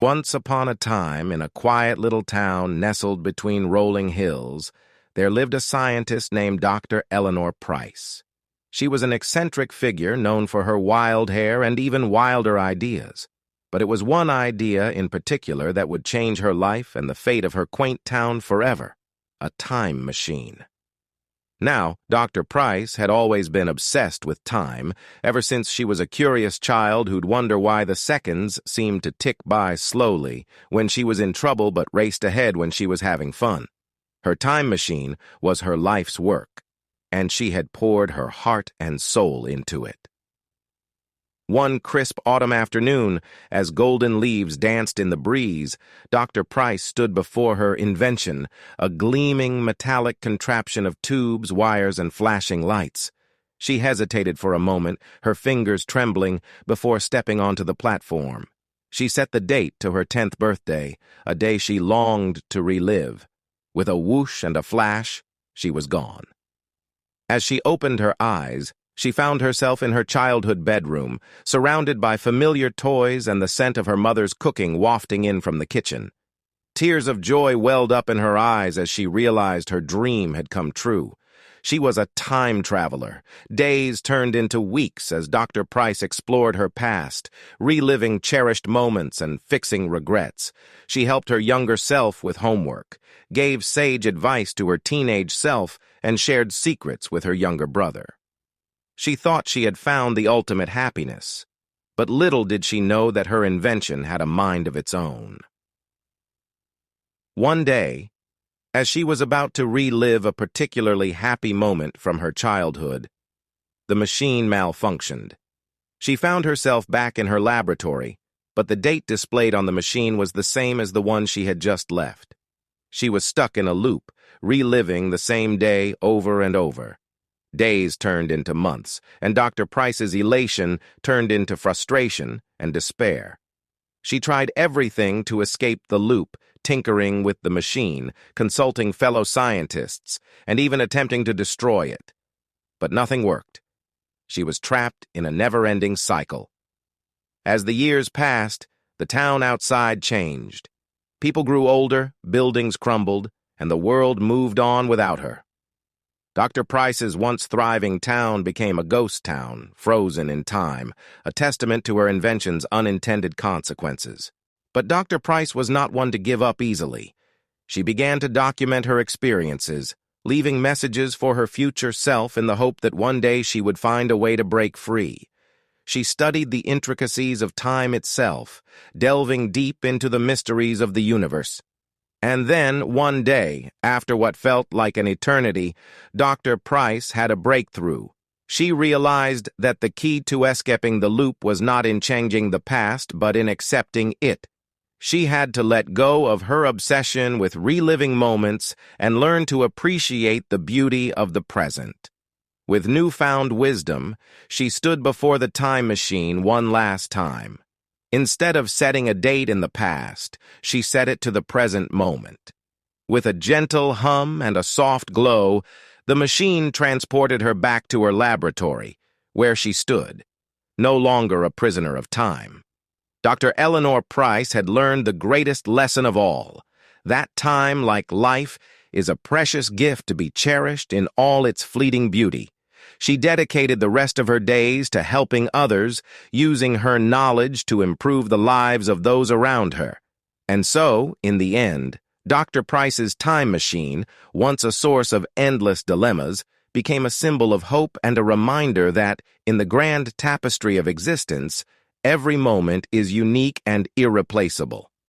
Once upon a time, in a quiet little town nestled between rolling hills, there lived a scientist named Dr. Eleanor Price. She was an eccentric figure known for her wild hair and even wilder ideas. But it was one idea in particular that would change her life and the fate of her quaint town forever: a time machine. Now, Dr. Price had always been obsessed with time, ever since she was a curious child who'd wonder why the seconds seemed to tick by slowly when she was in trouble but raced ahead when she was having fun. Her time machine was her life's work, and she had poured her heart and soul into it. One crisp autumn afternoon, as golden leaves danced in the breeze, Dr. Price stood before her invention, a gleaming metallic contraption of tubes, wires, and flashing lights. She hesitated for a moment, her fingers trembling, before stepping onto the platform. She set the date to her 10th birthday, a day she longed to relive. With a whoosh and a flash, she was gone. As she opened her eyes, she found herself in her childhood bedroom, surrounded by familiar toys and the scent of her mother's cooking wafting in from the kitchen. Tears of joy welled up in her eyes as she realized her dream had come true. She was a time traveler. Days turned into weeks as Dr. Price explored her past, reliving cherished moments and fixing regrets. She helped her younger self with homework, gave sage advice to her teenage self, and shared secrets with her younger brother. She thought she had found the ultimate happiness, but little did she know that her invention had a mind of its own. One day, as she was about to relive a particularly happy moment from her childhood, the machine malfunctioned. She found herself back in her laboratory, but the date displayed on the machine was the same as the one she had just left. She was stuck in a loop, reliving the same day over and over. Days turned into months, and Dr. Price's elation turned into frustration and despair. She tried everything to escape the loop, tinkering with the machine, consulting fellow scientists, and even attempting to destroy it. But nothing worked. She was trapped in a never-ending cycle. As the years passed, the town outside changed. People grew older, buildings crumbled, and the world moved on without her. Dr. Price's once thriving town became a ghost town, frozen in time, a testament to her invention's unintended consequences. But Dr. Price was not one to give up easily. She began to document her experiences, leaving messages for her future self in the hope that one day she would find a way to break free. She studied the intricacies of time itself, delving deep into the mysteries of the universe. And then, one day, after what felt like an eternity, Dr. Price had a breakthrough. She realized that the key to escaping the loop was not in changing the past, but in accepting it. She had to let go of her obsession with reliving moments and learn to appreciate the beauty of the present. With newfound wisdom, she stood before the time machine one last time. Instead of setting a date in the past, she set it to the present moment. With a gentle hum and a soft glow, the machine transported her back to her laboratory, where she stood, no longer a prisoner of time. Dr. Eleanor Price had learned the greatest lesson of all: that time, like life, is a precious gift to be cherished in all its fleeting beauty. She dedicated the rest of her days to helping others, using her knowledge to improve the lives of those around her. And so, in the end, Dr. Price's time machine, once a source of endless dilemmas, became a symbol of hope and a reminder that, in the grand tapestry of existence, every moment is unique and irreplaceable.